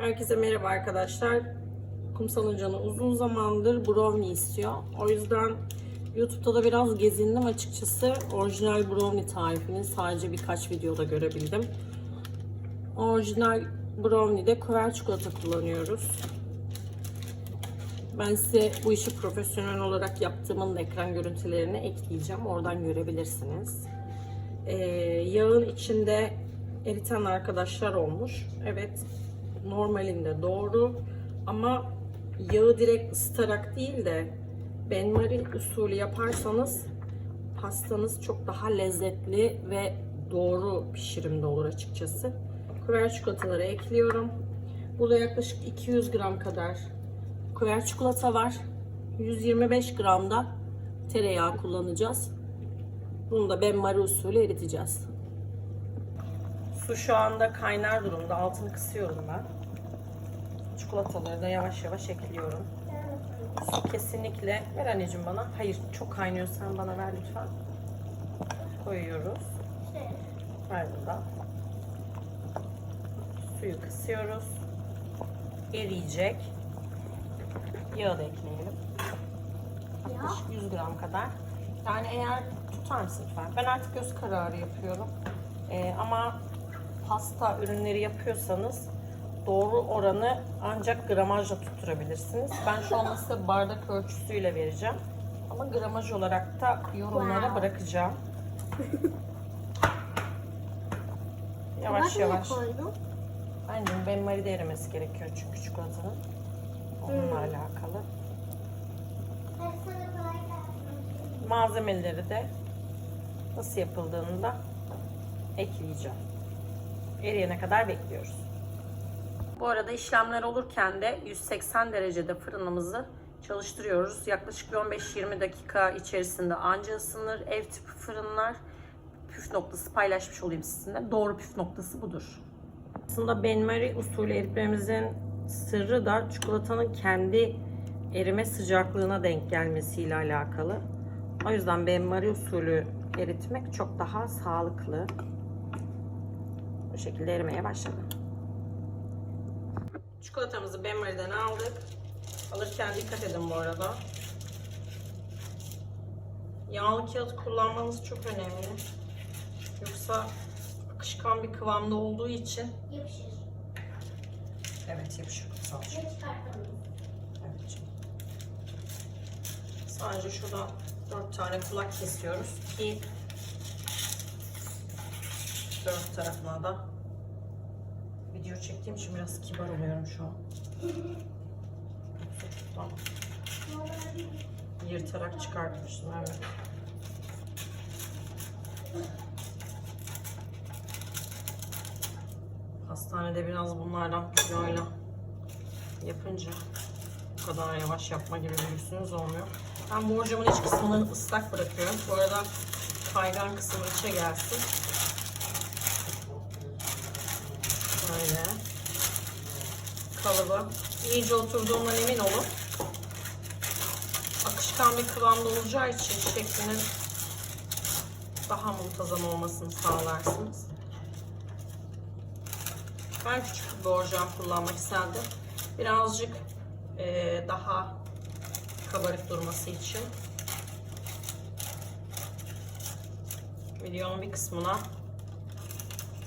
Herkese merhaba arkadaşlar. Kumsal'ın canı uzun zamandır brownie istiyor. O yüzden YouTube'da da biraz gezindim açıkçası. Orijinal brownie tarifini sadece birkaç videoda görebildim. Orijinal brownie'de kuver çikolata kullanıyoruz. Ben size bu işi profesyonel olarak yaptığımın ekran görüntülerini ekleyeceğim. Oradan görebilirsiniz. Yağın içinde eriten arkadaşlar olmuş. Evet, normalinde doğru ama yağı direkt ısıtarak değil de benmari usulü yaparsanız pastanız çok daha lezzetli ve doğru pişirimde olur açıkçası. Kuver çikolataları ekliyorum. Burada yaklaşık 200 gram kadar kuver çikolata var. 125 gram da tereyağı kullanacağız. Bunu da benmari usulü eriteceğiz. Su şu anda kaynar durumda. Altını kısıyorum ben. Çikolataları da yavaş yavaş ekliyorum. Su kesinlikle... Ver anneciğim bana. Hayır, çok kaynıyor. Sen bana ver lütfen. Koyuyoruz. Ver burada. Suyu kısıyoruz. Eriyecek. Yağı da ekleyelim. Yaklaşık 100 gram kadar. Yani eğer tutar mısın lütfen? Ben artık göz kararı yapıyorum. Ama pasta ürünleri yapıyorsanız doğru oranı ancak gramajla tutturabilirsiniz. Ben şu an size bardak ölçüsüyle vereceğim. Ama gramaj olarak da yorumlara bırakacağım. Yavaş yavaş. Bence benmari erimesi gerekiyor çünkü çikolatanın. Onunla alakalı. Malzemeleri de nasıl yapıldığını da ekleyeceğim. Eriyene kadar bekliyoruz. Bu arada işlemler olurken de 180 derecede fırınımızı çalıştırıyoruz. Yaklaşık 15-20 dakika içerisinde anca ısınır. Ev tipi fırınlar. Püf noktası paylaşmış olayım sizinle. Doğru püf noktası budur. Aslında benmari usulü eritmemizin sırrı da çikolatanın kendi erime sıcaklığına denk gelmesiyle alakalı. O yüzden benmari usulü eritmek çok daha sağlıklı. Bu şekilde erimeye başladı. Çikolatamızı benmariden aldık. Alırken dikkat edin bu arada. Yağlı kağıt kullanmanız çok önemli. Yoksa akışkan bir kıvamda olduğu için yapışır. Evet, yapışır. Sağ ol. Evet. Sadece şurada 4 tane kulak kesiyoruz ki 4 tarafına da video çektiğim için biraz kibar oluyorum şu an. Tamam. Yırtarak çıkartmıştım, evet. Hastanede biraz bunlardan kiloyla yapınca bu kadar yavaş yapma gibi bir lüksünüz olmuyor. Ben borcamın iç kısmını ıslak bırakıyorum. Bu arada kaygan kısmı içe gelsin. Böyle kalıbı iyice oturduğundan emin olun. Akışkan bir kıvamda olacağı için şeklinin daha muntazam olmasını sağlarsınız. Ben küçük bir borcam kullanmak istedim. Birazcık daha kabarık durması için. Videonun bir kısmına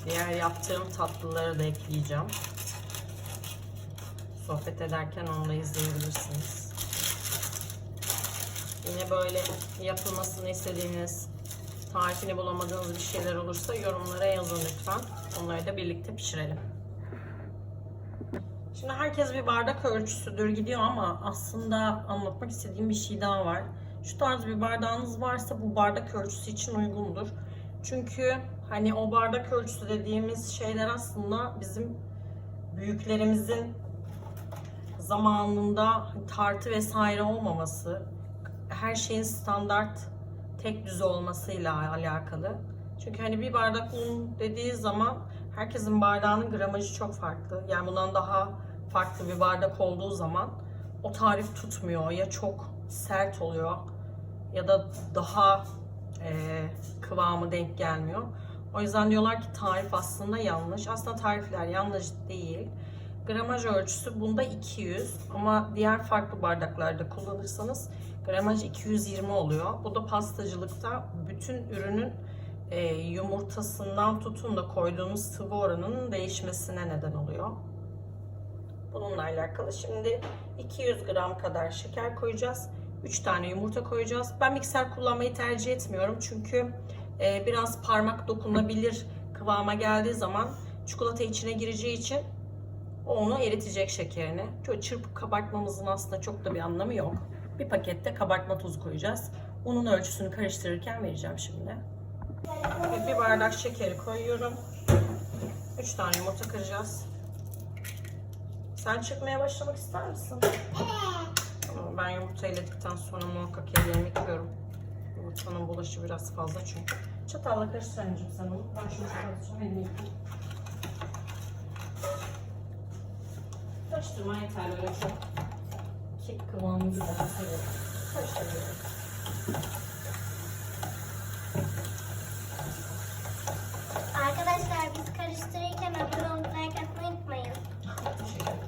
diğer yaptığım tatlıları da ekleyeceğim. Sohbet ederken onu da izleyebilirsiniz. Yine böyle yapılmasını istediğiniz, tarifini bulamadığınız bir şeyler olursa yorumlara yazın lütfen. Onları da birlikte pişirelim. Şimdi herkes bir bardak ölçüsüdür gidiyor ama aslında anlatmak istediğim bir şey daha var. Şu tarz bir bardağınız varsa bu bardak ölçüsü için uygundur. Çünkü hani o bardak ölçüsü dediğimiz şeyler aslında bizim büyüklerimizin zamanında tartı vesaire olmaması, her şeyin standart tek düze olmasıyla alakalı. Çünkü hani bir bardak un dediği zaman herkesin bardağının gramajı çok farklı. Yani bundan daha farklı bir bardak olduğu zaman o tarif tutmuyor. Ya çok sert oluyor ya da daha kıvamı denk gelmiyor. O yüzden diyorlar ki tarif aslında yanlış. Aslında tarifler yanlış değil. Gramaj ölçüsü bunda 200 ama diğer farklı bardaklarda kullanırsanız gramaj 220 oluyor. Bu da pastacılıkta bütün ürünün yumurtasından tutun da koyduğunuz sıvı oranının değişmesine neden oluyor. Bununla alakalı şimdi 200 gram kadar şeker koyacağız. 3 tane yumurta koyacağız. Ben mikser kullanmayı tercih etmiyorum çünkü biraz parmak dokunabilir kıvama geldiği zaman çikolata içine gireceği için onu eritecek şekerini. Şöyle çırpıp kabartmamızın aslında çok da bir anlamı yok. Bir pakette kabartma tozu koyacağız. Unun ölçüsünü karıştırırken vereceğim şimdi. Bir bardak şekeri koyuyorum. 3 tane yumurta kıracağız. Sen çırpmaya başlamak ister misin? Tamam, ben yumurta eledikten sonra muhakkak ellerimi yıkıyorum. Yumurtanın bulaşı biraz fazla çünkü. Çatalla karıştır anneciğim sen onu. Ben şunu çıkartacağım, elimi yıkayayım. Karıştırma yeterli, öyle çok kek kıvamı gibi seviyorum. Karıştırıyorum. Arkadaşlar biz karıştırırken abone olup like atmayı unutmayın. Teşekkür ederim.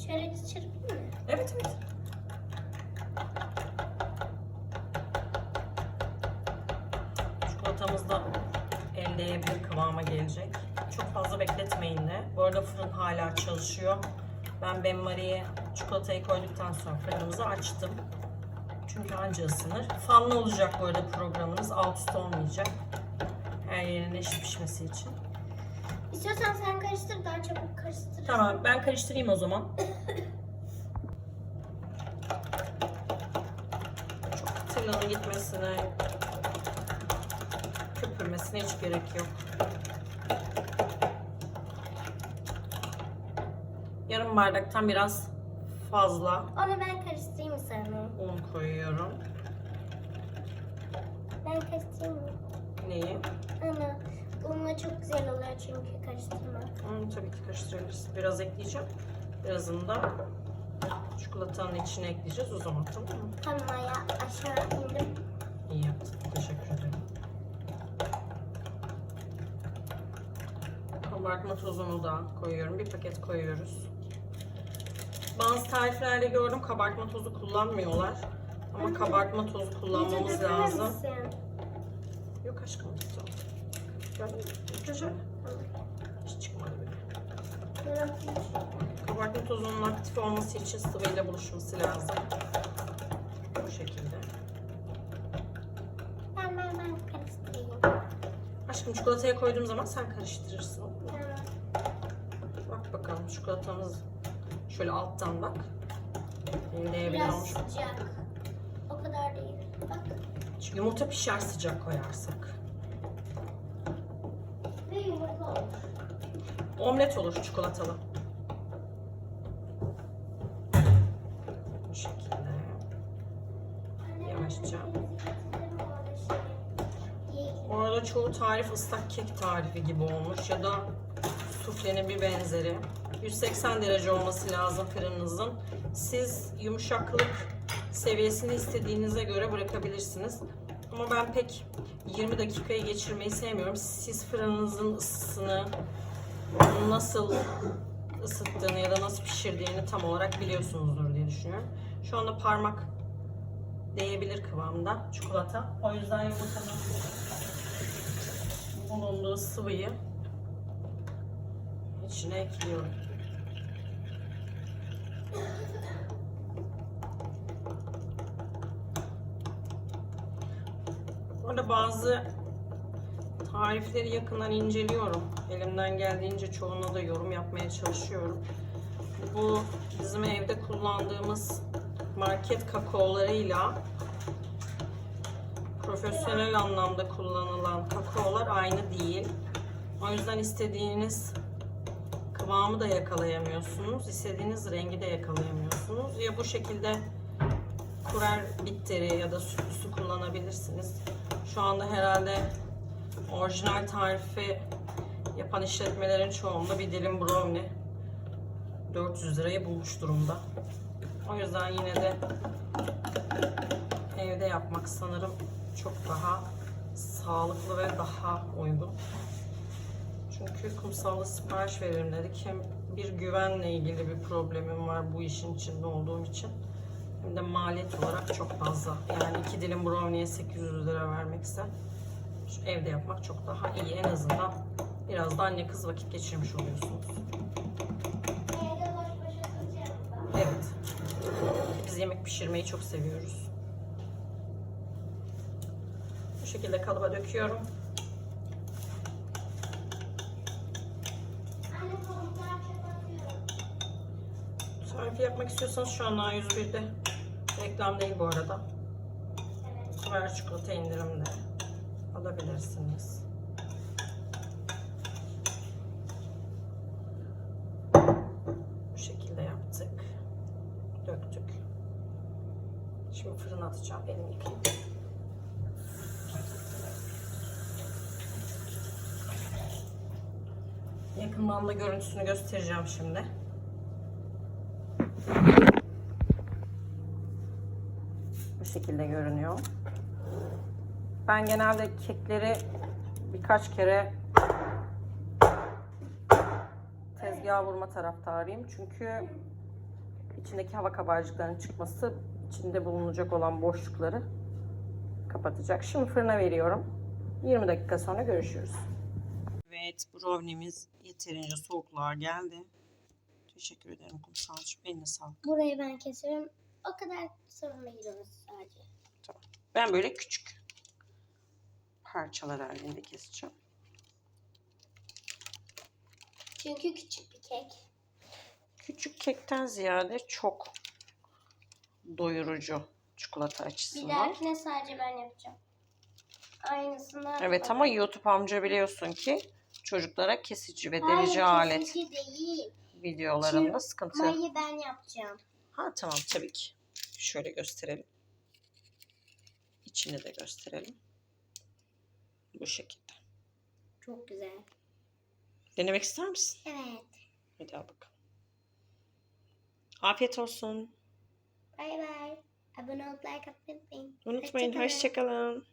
Şöyle çırpayım mı? Evet evet. Çikolatamız da elleyebilir kıvama gelecek. Çok fazla bekletmeyin de. Bu arada fırın hala çalışıyor. Ben benmariye çikolatayı koyduktan sonra fırınımızı açtım. Çünkü anca ısınır. Fanlı olacak bu arada programınız. Alt üst olmayacak. Her yerine eşit pişmesi için. İstiyorsan sen karıştır, daha çabuk karıştır. Tamam, ben karıştırayım o zaman. Çok tırlanın gitmesine, köpürmesine hiç gerek yok. Yarım bardaktan biraz fazla Onu ben karıştırayım mı sana? un koyuyorum. Ben karıştırayım mı? Neyi? Ama bununla çok güzel oluyor çünkü karıştırma. Tabii ki karıştırabiliriz. Biraz ekleyeceğim. Birazını da çikolatanın içine ekleyeceğiz. O zaman tamam mı? Tamam ya, aşağı indim. İyi yaptın. Teşekkür ederim. Kabartma tozunu da koyuyorum. Bir paket koyuyoruz. Bazı tariflerde gördüm kabartma tozu kullanmıyorlar. Ama kabartma tozu kullanmamız İyice dökülür lazım. müsün? Yok aşkım. Güzel. Hiç çıkmadı bile. Ben atayım. Kabartma tozunun aktif olması için sıvıyla buluşması lazım. Bu şekilde. Ben karıştırayım. Aşkım çikolataya koyduğum zaman sen karıştırırsın. Tamam. Bak bakalım çikolatamız şöyle alttan bak. Elleyebilir Biraz olmuş. sıcak. O kadar değil. Bak. Yumurta pişer sıcak koyarsak. Ve yumurta olur. Omlet olur çikolatalı. Bu şekilde. Yavaşça. Bu arada çoğu tarif ıslak kek tarifi gibi olmuş ya da suflenin bir benzeri. 180 derece olması lazım fırınınızın. Siz yumuşaklık seviyesini istediğinize göre bırakabilirsiniz. Ama ben pek 20 dakikayı geçirmeyi sevmiyorum. Siz fırınınızın ısısını nasıl ısıttığını ya da nasıl pişirdiğini tam olarak biliyorsunuzdur diye düşünüyorum. Şu anda parmak değebilir kıvamda çikolata. O yüzden yumurtanın bulunduğu sıvıyı içine ekliyorum. Orada bazı tarifleri yakından inceliyorum. Elimden geldiğince çoğuna da yorum yapmaya çalışıyorum. Bu bizim evde kullandığımız market kakaolarıyla profesyonel anlamda kullanılan kakaolar aynı değil. O yüzden istediğiniz kıvamı da yakalayamıyorsunuz. İstediğiniz rengi de yakalayamıyorsunuz. Ya bu şekilde kurer bitteri ya da sütlüsü kullanabilirsiniz. Şu anda herhalde orijinal tarifi yapan işletmelerin çoğunda bir dilim brownie 400 lirayı bulmuş durumda. O yüzden yine de evde yapmak sanırım çok daha sağlıklı ve daha uygun. Çünkü kumsalda sipariş verelim dedik. Hem bir güvenle ilgili bir problemim var bu işin içinde olduğum için. Hem de maliyet olarak çok fazla. Yani 2 dilim brownie'ye 800 lira vermekse şu evde yapmak çok daha iyi. En azından biraz da anne kız vakit geçirmiş oluyorsunuz. Evde boş boş oturacağım da. Evet. Biz yemek pişirmeyi çok seviyoruz. Bu şekilde kalıba döküyorum. Anne tavuklar çöp atıyorum. Tarifi yapmak istiyorsanız şu an A101'de. Reklam değil bu arada. Evet. Ver çikolata indirimde alabilirsiniz. Bu şekilde yaptık. Döktük. Şimdi fırına atacağım. Elimi yıkayayım. Yakından da görüntüsünü göstereceğim şimdi. Bu şekilde görünüyor. Ben genelde kekleri birkaç kere tezgaha vurma taraftarıyım. Çünkü içindeki hava kabarcıklarının çıkması içinde bulunacak olan boşlukları kapatacak. Şimdi fırına veriyorum. 20 dakika sonra görüşürüz. Evet, brownie'miz yeterince soğukluğa geldi. Teşekkür ederim kumsalcığım. Eline sağlık. Burayı ben kesiyorum. O kadar sorun değil orası sadece. Tamam. Ben böyle küçük parçalar halinde keseceğim. Çünkü küçük bir kek. Küçük kekten ziyade çok doyurucu çikolata Bir açısından. dahakine sadece ben yapacağım. Aynısından. Evet ama YouTube amca biliyorsun ki çocuklara kesici ve delici Hayır, alet kesici değil. videolarında sıkıntı. Mayı ben yapacağım. Ha tamam tabii ki. Şöyle gösterelim. İçini de gösterelim. Bu şekilde. Çok güzel. Denemek ister misin? Evet. Hadi al bakalım. Afiyet olsun. Bay bay. Abone olup like atmayı unutmayın. Unutmayın. Hoşça kalın. Hoşça kalın.